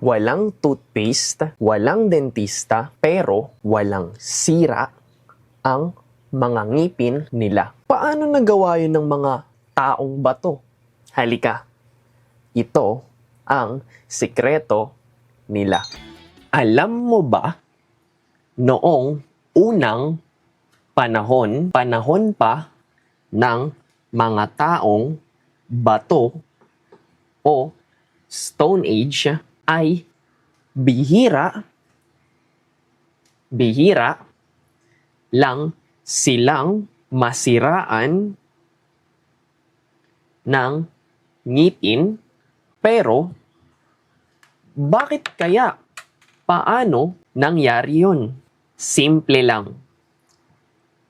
Walang toothpaste, walang dentista, pero walang sira ang mga ngipin nila. Paano nagawa yun ng mga taong bato? Halika, ito ang sikreto nila. Alam mo ba, noong unang panahon pa ng mga taong bato o Stone Age ay bihira lang silang masiraan ng ngipin. Pero bakit kaya? Paano nangyari yun? Simple lang.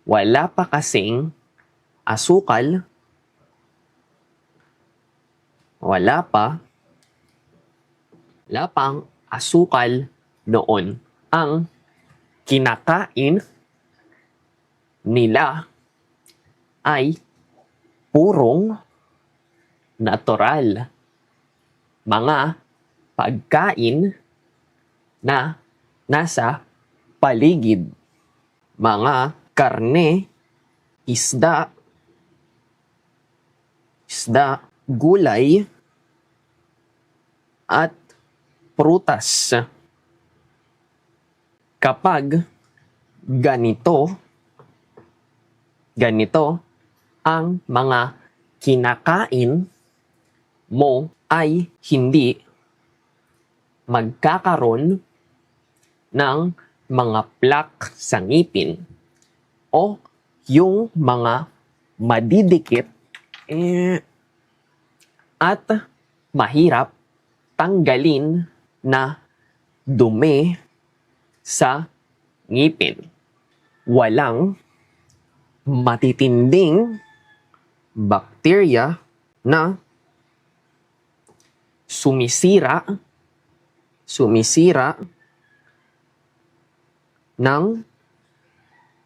Wala pa kasing asukal, wala pang asukal noon. Ang kinakain nila ay purong natural. Mga pagkain na nasa paligid. Mga karne, isda, gulay, at prutas. Kapag ganito ang mga kinakain mo ay hindi magkakaroon ng mga plaque sa ngipin o yung mga madidikit at mahirap tanggalin na dumi sa ngipin. Walang matitinding bakterya na sumisira ng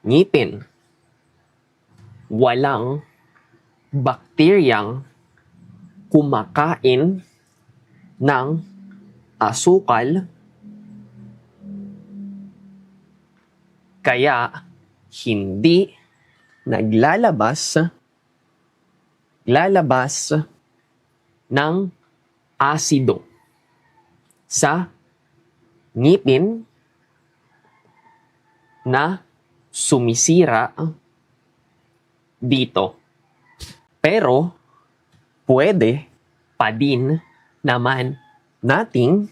ngipin. Walang bakteryang kumakain ng asukal, kaya hindi naglalabas ng asido sa ngipin na sumisira dito. Pero pwede pa din naman nating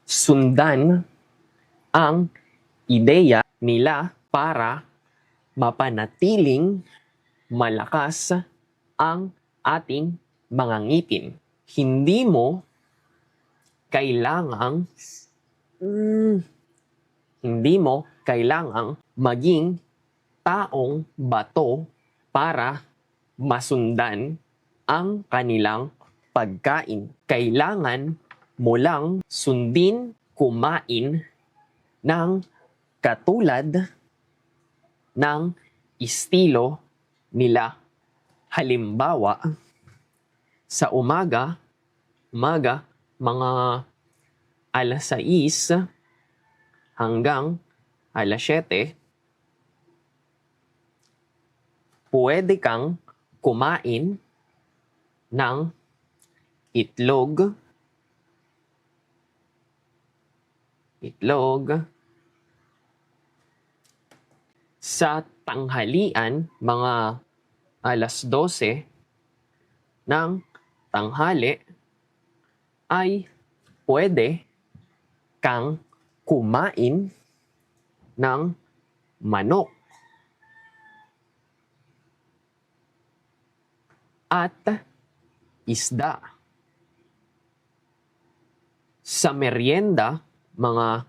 sundan ang ideya nila para mapanatiling malakas ang ating mga ngipin. Hindi mo kailangang maging taong bato para masundan ang kanilang pagkain. Kailangan mo lang sundin kumain ng katulad ng estilo nila. Halimbawa, sa umaga, mga alas 6 hanggang alas 7, pwede kang kumain ng itlog, sa tanghalian, mga alas 12 ng tanghali, ay pwede kang kumain ng manok at isda. Sa merienda, mga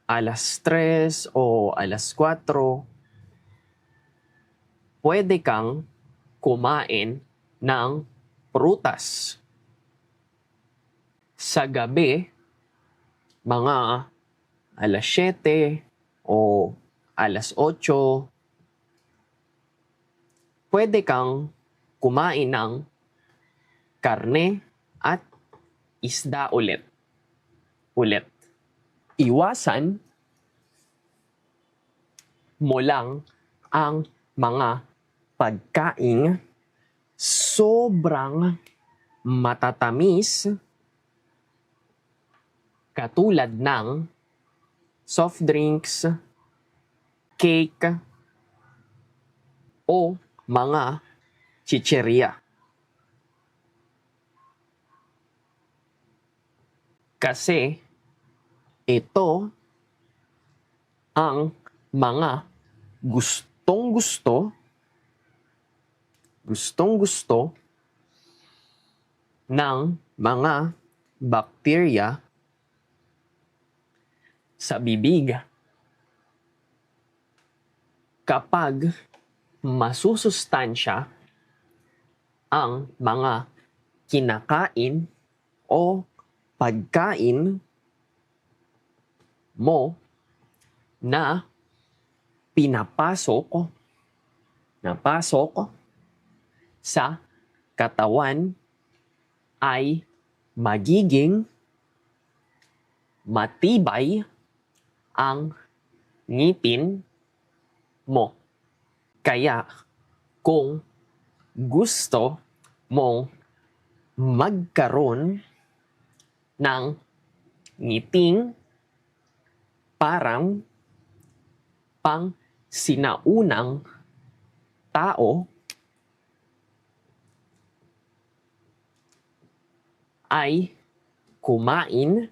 alas 3 o alas 4, pwede kang kumain ng prutas. Sa gabi, mga alas 7 o alas 8, pwede kang kumain ng karne at isda ulit. ulit. Iwasan mo lang ang mga pagkaing sobrang matatamis katulad ng soft drinks, cake, o mga chicheria. Kasi ito ang mga gustong-gusto ng mga bakterya sa bibig. Kapag masusustansya ang mga kinakain o pagkain mo na pinapasok sa katawan ay magiging matibay ang ngipin mo. Kaya kung gusto mong magkaroon ng ngiting parang pang sinaunang tao, ay kumain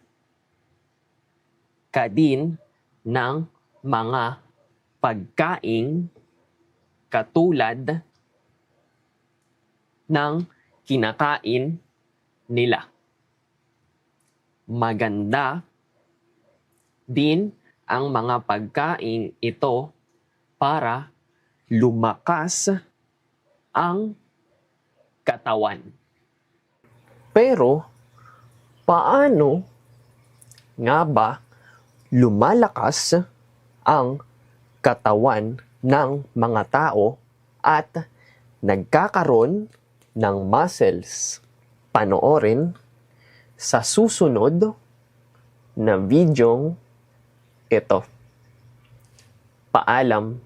ka din ng mga pagkaing katulad ng kinakain nila. Maganda din ang mga pagkain ito para lumakas ang katawan. Pero, paano nga ba lumalakas ang katawan ng mga tao at nagkakaroon ng muscles? Panoorin sa susunod na videong ito. Paalam.